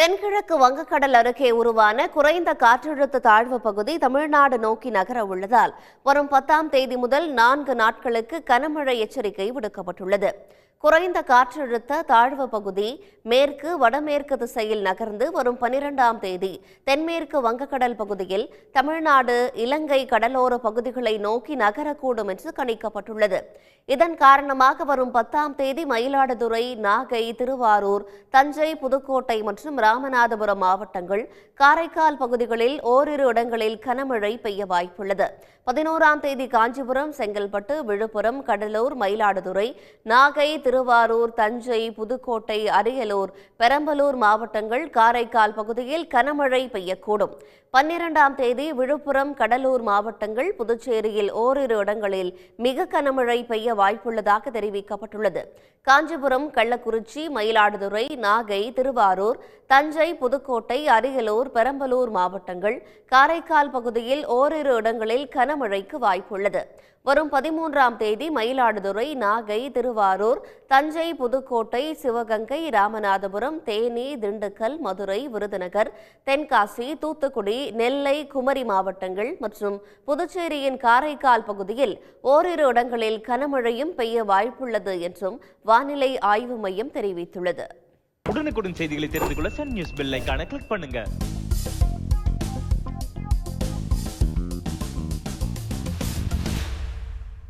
தென்கிழக்கு வங்கக்கடல் அருகே உருவான குறைந்த காற்றழுத்த தாழ்வு பகுதி தமிழ்நாடு நோக்கி நகர உள்ளதால் வரும் 10ஆம் தேதி முதல் 4 நாட்களுக்கு கனமழை எச்சரிக்கை விடுக்கப்பட்டுள்ளது. குறைந்த காற்றழுத்த தாழ்வு பகுதி மேற்கு வடமேற்கு திசையில் நகர்ந்து வரும் 12ஆம் தேதி தென்மேற்கு வங்கக்கடல் பகுதியில் தமிழ்நாடு இலங்கை கடலோர பகுதிகளை நோக்கி நகரக்கூடும் என்று கணிக்கப்பட்டுள்ளது. இதன் காரணமாக வரும் 10ஆம் தேதி மயிலாடுதுறை, நாகை, திருவாரூர், தஞ்சை, புதுக்கோட்டை மற்றும் ராமநாதபுரம் மாவட்டங்கள், காரைக்கால் பகுதிகளில் ஓரிரு இடங்களில் கனமழை பெய்ய வாய்ப்புள்ளது. 11ஆம் தேதி காஞ்சிபுரம், செங்கல்பட்டு, விழுப்புரம், கடலூர், மயிலாடுதுறை, நாகை, திருவாரூர், தஞ்சை, புதுக்கோட்டை, அரியலூர், பெரம்பலூர் மாவட்டங்கள், காரைக்கால் பகுதியில் கனமழை பெய்யக்கூடும். 12ஆம் தேதி விழுப்புரம், கடலூர் மாவட்டங்கள், புதுச்சேரியில் ஓரிரு இடங்களில் மிக கனமழை பெய்ய வாய்ப்புள்ளதாக தெரிவிக்கப்பட்டுள்ளது. காஞ்சிபுரம், கள்ளக்குறிச்சி, மயிலாடுதுறை, நாகை, திருவாரூர், தஞ்சை, புதுக்கோட்டை, அரியலூர், பெரம்பலூர் மாவட்டங்கள், காரைக்கால் பகுதியில் ஓரிரு இடங்களில் கனமழைக்கு வாய்ப்புள்ளது. வரும் 13ஆம் தேதி மயிலாடுதுறை, நாகை, திருவாரூர், தஞ்சை, புதுக்கோட்டை, சிவகங்கை, ராமநாதபுரம், தேனி, திண்டுக்கல், மதுரை, விருதுநகர், தென்காசி, தூத்துக்குடி, நெல்லை, குமரி மாவட்டங்கள் மற்றும் புதுச்சேரியின் காரைக்கால் பகுதியில் ஓரிரு இடங்களில் கனமழையும் பெய்ய வாய்ப்புள்ளது என்றும் வானிலை ஆய்வு மையம் தெரிவித்துள்ளது. உடனுக்குடன் செய்திகளை தெரிந்து கொள்ள சன் நியூஸ் பெல் ஐகானை கிளிக் பண்ணுங்க.